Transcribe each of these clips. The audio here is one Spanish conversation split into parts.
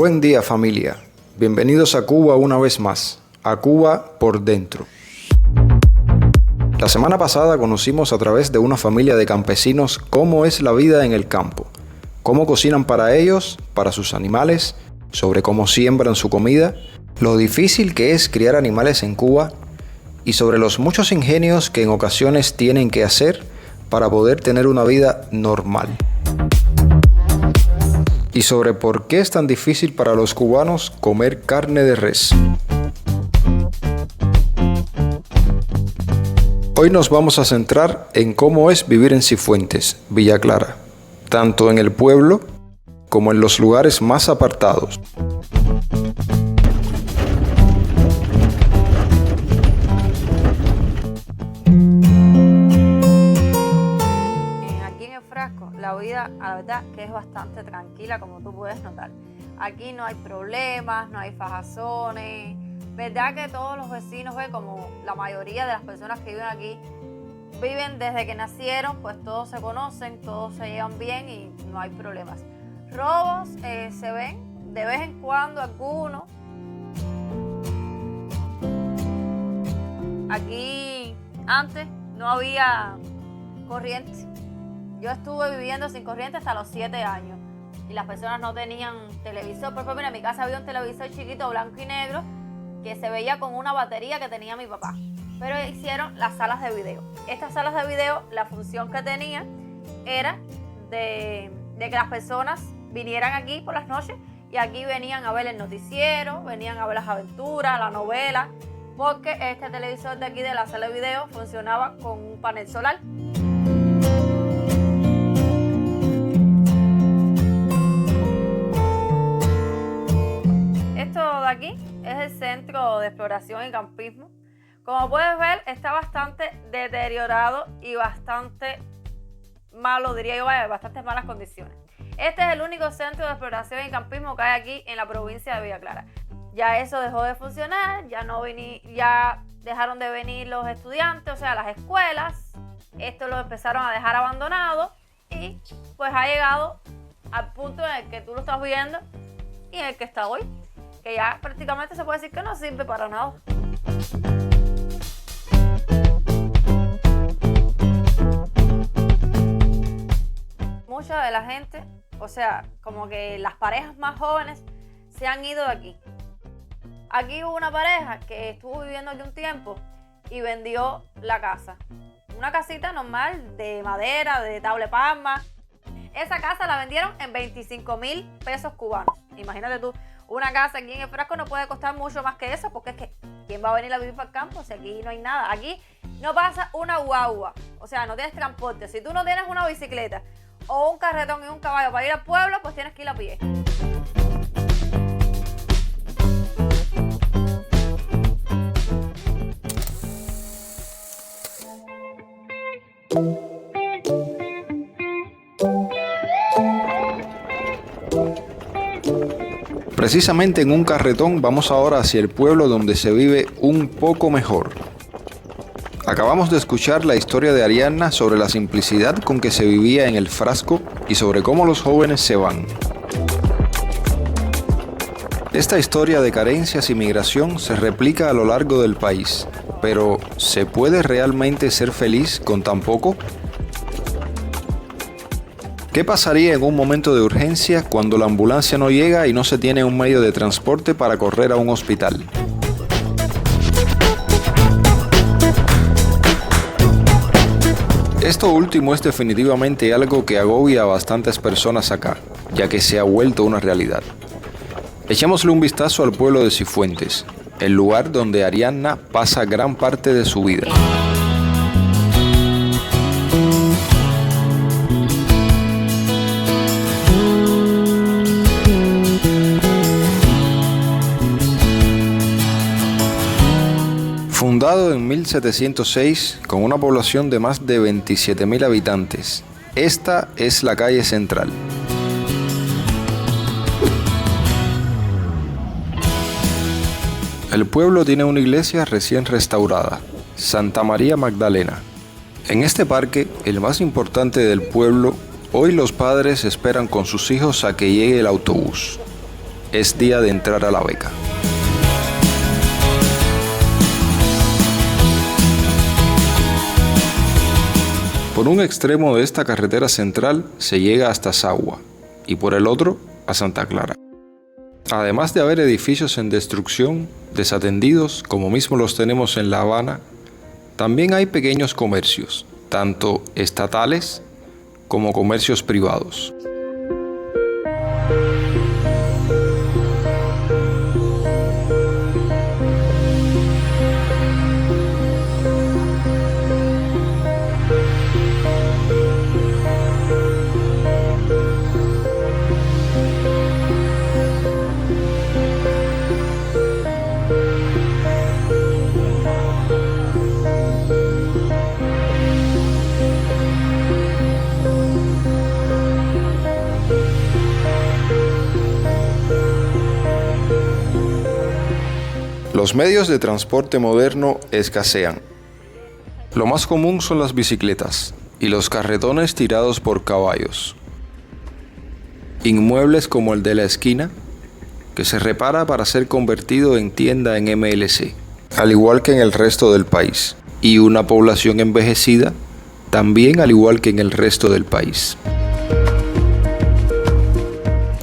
Buen día, familia. Bienvenidos a Cuba una vez más, a Cuba por dentro. La semana pasada conocimos a través de una familia de campesinos cómo es la vida en el campo, cómo cocinan para ellos, para sus animales, sobre cómo siembran su comida, lo difícil que es criar animales en Cuba y sobre los muchos ingenios que en ocasiones tienen que hacer para poder tener una vida normal. Y sobre por qué es tan difícil para los cubanos comer carne de res. Hoy nos vamos a centrar en cómo es vivir en Cifuentes, Villa Clara, tanto en el pueblo como en los lugares más apartados. La vida, la verdad, que es bastante tranquila, como tú puedes notar. Aquí no hay problemas, no hay fajazones. Verdad que todos los vecinos, como la mayoría de las personas que viven aquí, viven desde que nacieron, pues todos se conocen, todos se llevan bien y no hay problemas. Robos se ven de vez en cuando algunos. Aquí antes no había corriente. Yo estuve viviendo sin corriente hasta los 7 años y las personas no tenían televisor. Por ejemplo, en mi casa había un televisor chiquito blanco y negro que se veía con una batería que tenía mi papá. Pero hicieron las salas de video. Estas salas de video, la función que tenían era de que las personas vinieran aquí por las noches y aquí venían a ver el noticiero, venían a ver las aventuras, la novela, porque este televisor de aquí de la sala de video funcionaba con un panel solar. Esto de aquí es el Centro de Exploración y Campismo. Como puedes ver, está bastante deteriorado y bastante malo, diría yo, en bastantes malas condiciones. Este es el único centro de exploración y campismo que hay aquí en la provincia de Villa Clara. Ya eso dejó de funcionar, ya dejaron de venir los estudiantes, o sea, las escuelas. Esto lo empezaron a dejar abandonado y pues ha llegado al punto en el que tú lo estás viendo y en el que está hoy, que ya prácticamente se puede decir que no sirve para nada. Mucha de la gente, o sea, como que las parejas más jóvenes se han ido de aquí. Aquí hubo una pareja que estuvo viviendo aquí un tiempo y vendió la casa. Una casita normal de madera, de tabla de palma. Esa casa la vendieron en 25,000 pesos cubanos. Imagínate tú, una casa aquí en el Frasco no puede costar mucho más que eso, porque es que ¿quién va a venir a vivir para el campo si aquí no hay nada? Aquí no pasa una guagua, o sea, no tienes transporte. Si tú no tienes una bicicleta o un carretón y un caballo para ir al pueblo, pues tienes que ir a pie. Precisamente en un carretón vamos ahora hacia el pueblo donde se vive un poco mejor. Acabamos de escuchar la historia de Ariadna sobre la simplicidad con que se vivía en el Frasco y sobre cómo los jóvenes se van. Esta historia de carencias y migración se replica a lo largo del país, pero ¿se puede realmente ser feliz con tan poco? ¿Qué pasaría en un momento de urgencia cuando la ambulancia no llega y no se tiene un medio de transporte para correr a un hospital? Esto último es definitivamente algo que agobia a bastantes personas acá, ya que se ha vuelto una realidad. Echémosle un vistazo al pueblo de Cifuentes, el lugar donde Ariadna pasa gran parte de su vida. Fundado en 1706 con una población de más de 27,000 habitantes, esta es la calle central. El pueblo tiene una iglesia recién restaurada, Santa María Magdalena. En este parque, el más importante del pueblo, hoy los padres esperan con sus hijos a que llegue el autobús. es día de entrar a la beca. Por un extremo de esta carretera central se llega hasta Sagua y por el otro a Santa Clara. Además de haber edificios en destrucción, desatendidos, como mismo los tenemos en La Habana, también hay pequeños comercios, tanto estatales como comercios privados. Los medios de transporte moderno escasean. Lo más común son las bicicletas y los carretones tirados por caballos. Inmuebles como el de la esquina, que se repara para ser convertido en tienda en MLC, al igual que en el resto del país. Y una población envejecida, también al igual que en el resto del país.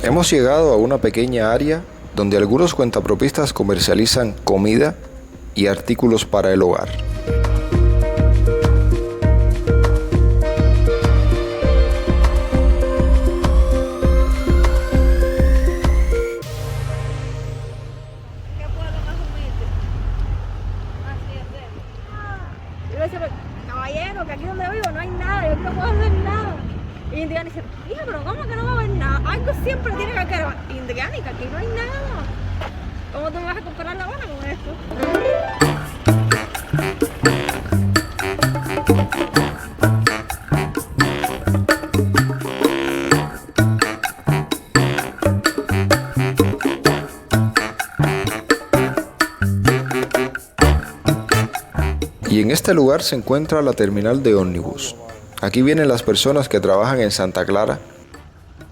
Hemos llegado a una pequeña área donde algunos cuentapropistas comercializan comida y artículos para el hogar. Yo le decía, caballero, que aquí donde vivo no hay nada, yo no puedo hacer nada. Y Indiana dice, hija, pero ¿cómo que no va a haber nada? Algo siempre tiene que haber. Indiana, que aquí no hay nada. ¿Cómo tú me vas a comprar La Habana con esto? Y en este lugar se encuentra la terminal de ómnibus. Aquí vienen las personas que trabajan en Santa Clara.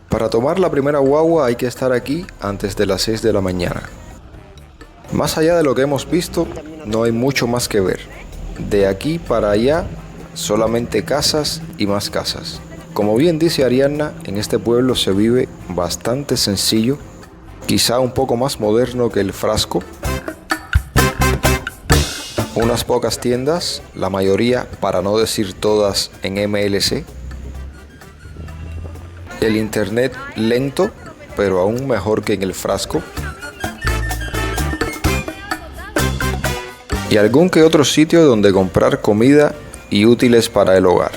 Para tomar la primera guagua hay que estar aquí antes de las 6 de la mañana. Más allá de lo que hemos visto, no hay mucho más que ver. De aquí para allá, solamente casas y más casas. Como bien dice Ariadna, en este pueblo se vive bastante sencillo, quizá un poco más moderno que el Frasco. Unas pocas tiendas, la mayoría, para no decir todas, en MLC. El internet lento, pero aún mejor que en el Frasco. Y algún que otro sitio donde comprar comida y útiles para el hogar.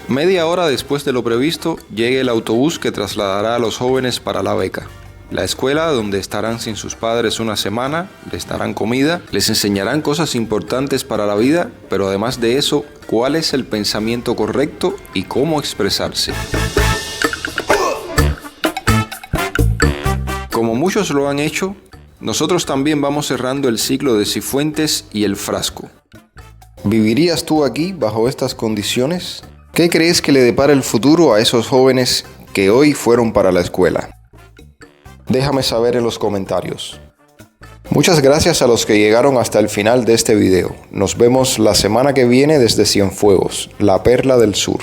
Media hora después de lo previsto, llega el autobús que trasladará a los jóvenes para la beca. La escuela donde estarán sin sus padres una semana, les darán comida, les enseñarán cosas importantes para la vida, pero además de eso, cuál es el pensamiento correcto y cómo expresarse. Como muchos lo han hecho, nosotros también vamos cerrando el ciclo de Cifuentes y el Frasco. ¿Vivirías tú aquí bajo estas condiciones? ¿Qué crees que le depara el futuro a esos jóvenes que hoy fueron para la escuela? Déjame saber en los comentarios. Muchas gracias a los que llegaron hasta el final de este video. Nos vemos la semana que viene desde Cienfuegos, la perla del sur.